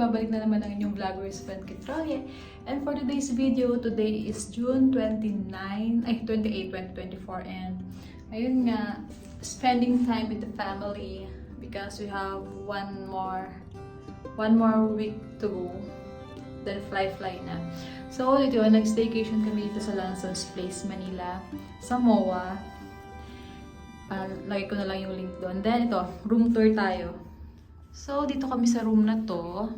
magbabalik na naman ang inyong vlogger's friend Kitroye. And for today's video, today is June 28, 2024. And ayun nga, spending time with the family because we have one more week to go. Then fly na. So ito, nag-staycation kami dito sa Lansas Place, Manila, sa MOA. Lagay ko na lang yung link doon. Then ito, room tour tayo. So, dito kami sa room na to.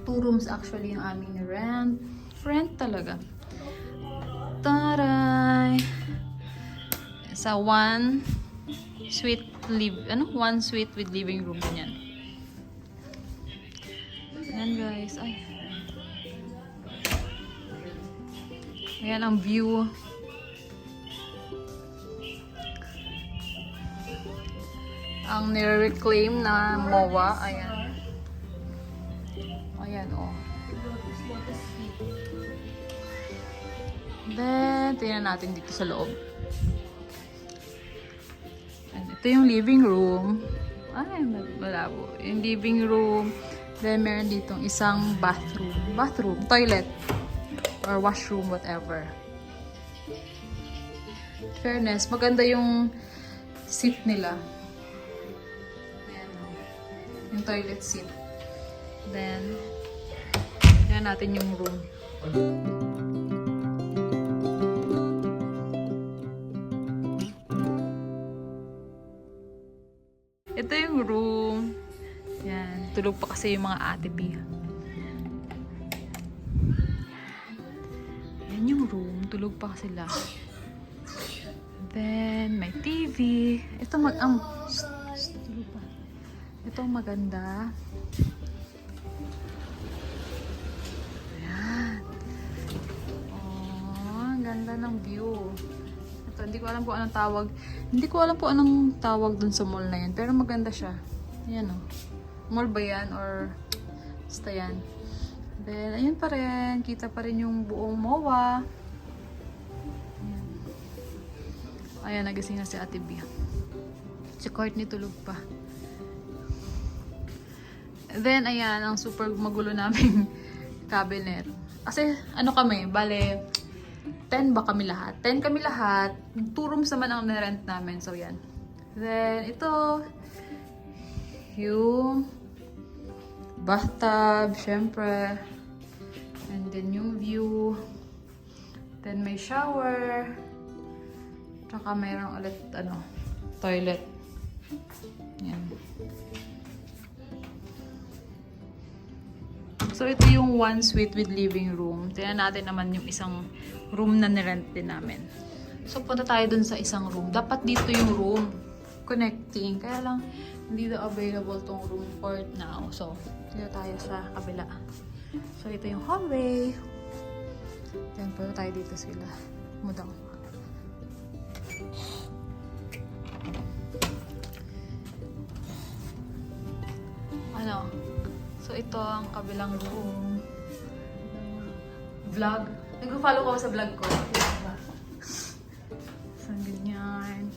2 rooms actually yung aming rent. Rent talaga. Taray! Sa 1 suite with living room ganyan. Ayan guys, ay. Ayan ang view. Ang nire-reclaim na MOA, ayan. Ayan, oh. Then, tingnan natin dito sa loob. And ito yung living room. Ay, malabo. Yung living room. Then, meron ditong isang bathroom, toilet, or washroom, whatever. Fairness, maganda yung seat nila. Yung toilet seat. Then, yan natin yung room. Ito yung room. Yan. Tulog pa kasi yung mga ate B. Yan yung room. Tulog pa sila. Then, may TV. Ito tulog pa. Ito maganda. Ayan. Oh, ang ganda ng view. Ito, hindi ko alam po anong tawag. Hindi ko alam po anong tawag dun sa mall na yan. Pero maganda siya. Ayan o. Mall ba yan? Or basta yan. Then, ayun pa rin. Kita pa rin yung buong MOA. Ayan. Ayan, nagising na si Ate B. Si Courtney tulog pa. Then, ayan, ang super magulo naming cabinet. Kasi, ano kami, bale, 10 ba kami lahat? 10 kami lahat. 2 rooms naman ang na-rent namin. So, yan. Then, ito, yung bathtub, syempre. And then, yung view. Then, may shower. Tsaka, mayroong ulit, toilet. Yan. So, ito yung 1 suite with living room. Tingnan natin naman yung isang room na nirent din namin. So, punta tayo dun sa isang room. Dapat dito yung room connecting. Kaya lang, hindi daw available tong room for now. So, dito tayo sa kabila. So, ito yung hallway. Then, punta tayo dito sila. Mudang. So, ito ang kabilang room. Vlog. Nag-follow ko sa vlog ko. So, ganyan.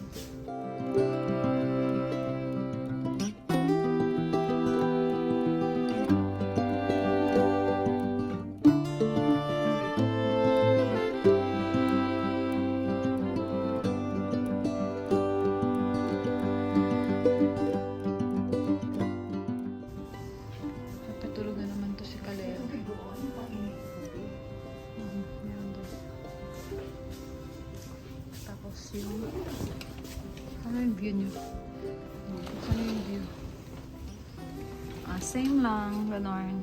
Ano yung view nyo? Ano yung view? Same lang, ganon.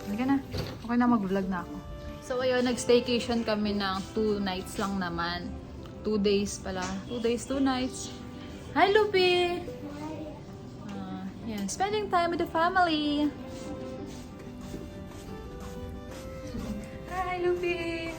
Halika na. Okay na, mag-vlog na ako. So ayun, nag-staycation kami ng 2 nights lang naman. 2 days pala. 2 days, 2 nights. Hi, Lupi! Yan, spending time with the family. Hi, Lupi!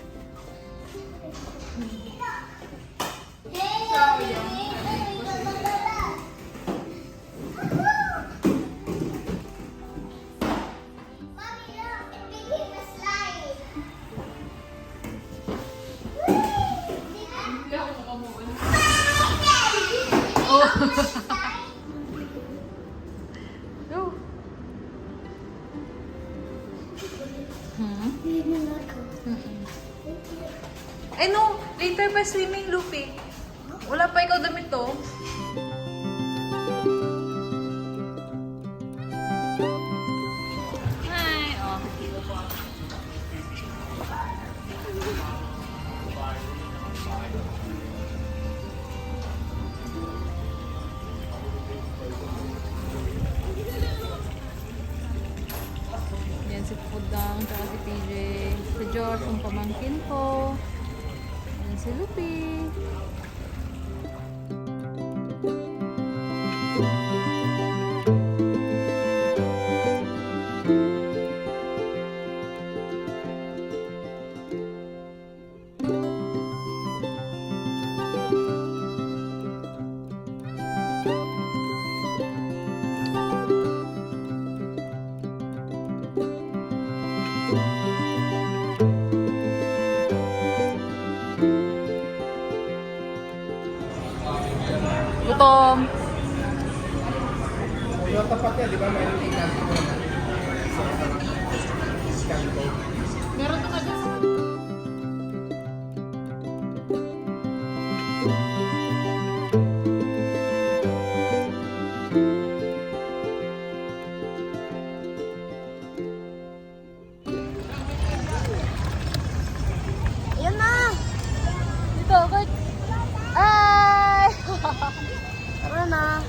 Ay no, later pa swimming, Luffy. Wala pa ikaw damit to. Hi, oh. Yan si Pudang, tsaka si PJ. Si Josh, ang pamangkin ko. Yan si Lupi. Gutom. Yung tapat niya, di ba mayroon yung gas ko na? Scan ko. Meron to kasi. Yan na! Dito, Kurt. Ay! Tara na.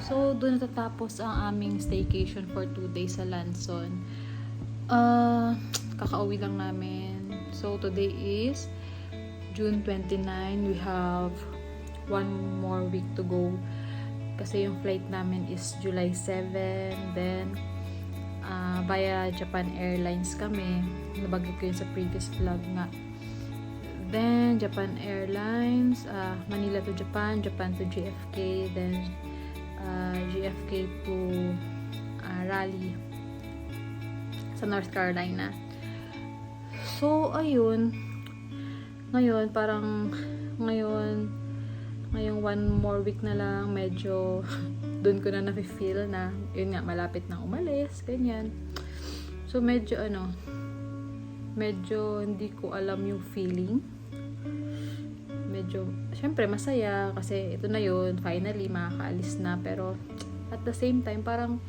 So, doon natatapos ang aming staycation for 2 days sa Lanson. Kakauwi lang namin. So, today is June 29. We have 1 more week to go. Kasi yung flight namin is July 7. Then, via Japan Airlines kami. Nabanggit ko yun sa previous vlog nga. Then, Japan Airlines, Manila to Japan, Japan to JFK, then JFK to Raleigh sa North Carolina. So, ayun. Ngayon, ngayong 1 more week na lang, medyo dun ko na nafe-feel na, yun nga, malapit na umalis, ganyan. So, medyo hindi ko alam yung feeling. Medyo, syempre masaya kasi ito na yun, finally makakaalis na, pero at the same time parang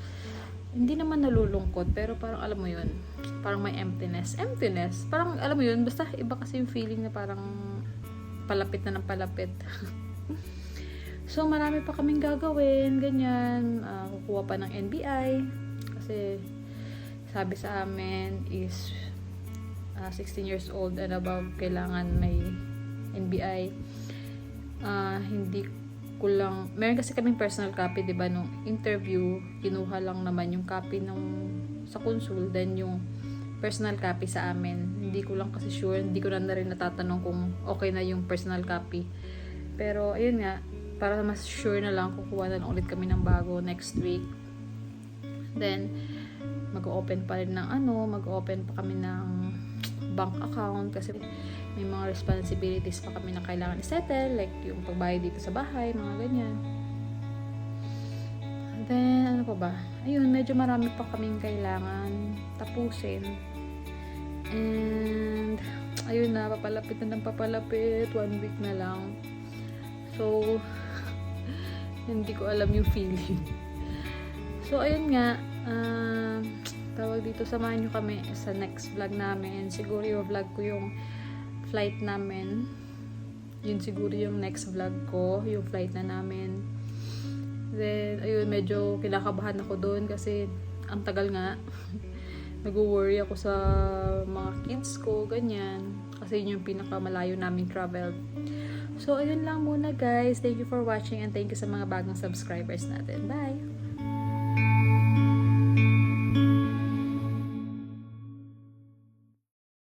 hindi naman nalulungkot, pero parang alam mo yun, parang may emptiness, parang alam mo yun, basta iba kasi yung feeling na parang palapit na ng palapit. So marami pa kaming gagawin, ganyan, kukuha pa ng NBI kasi sabi sa amin is 16 years old and above kailangan may NBI. Hindi ko lang, meron kasi kaming personal copy, diba, nung interview, kinuha lang naman yung copy sa consul, then yung personal copy sa amin, Hindi ko lang kasi sure. Hindi ko na rin natatanong kung okay na yung personal copy. Pero, ayun nga, para mas sure na lang, kukuha na lang ulit kami ng bago next week. Then, mag-open pa rin ng mag-open pa kami ng bank account kasi may mga responsibilities pa kami na kailangan i-settle, like yung pagbayad dito sa bahay, mga ganyan. Then, ano pa ba? Ayun, medyo marami pa kaming kailangan tapusin. And, ayun na, papalapit na ng papalapit. 1 week na lang. So, hindi ko alam yung feeling. So, ayun nga, tawag dito, samahan nyo kami sa next vlog namin. Siguro yung vlog ko yung flight namin. Yun siguro yung next vlog ko, yung flight na namin. Then, ayun, medyo kinakabahan ako doon kasi ang tagal nga. Nag-worry ako sa mga kids ko, ganyan. Kasi yun yung pinakamalayo naming travel. So, ayun lang muna guys. Thank you for watching and thank you sa mga bagong subscribers natin. Bye!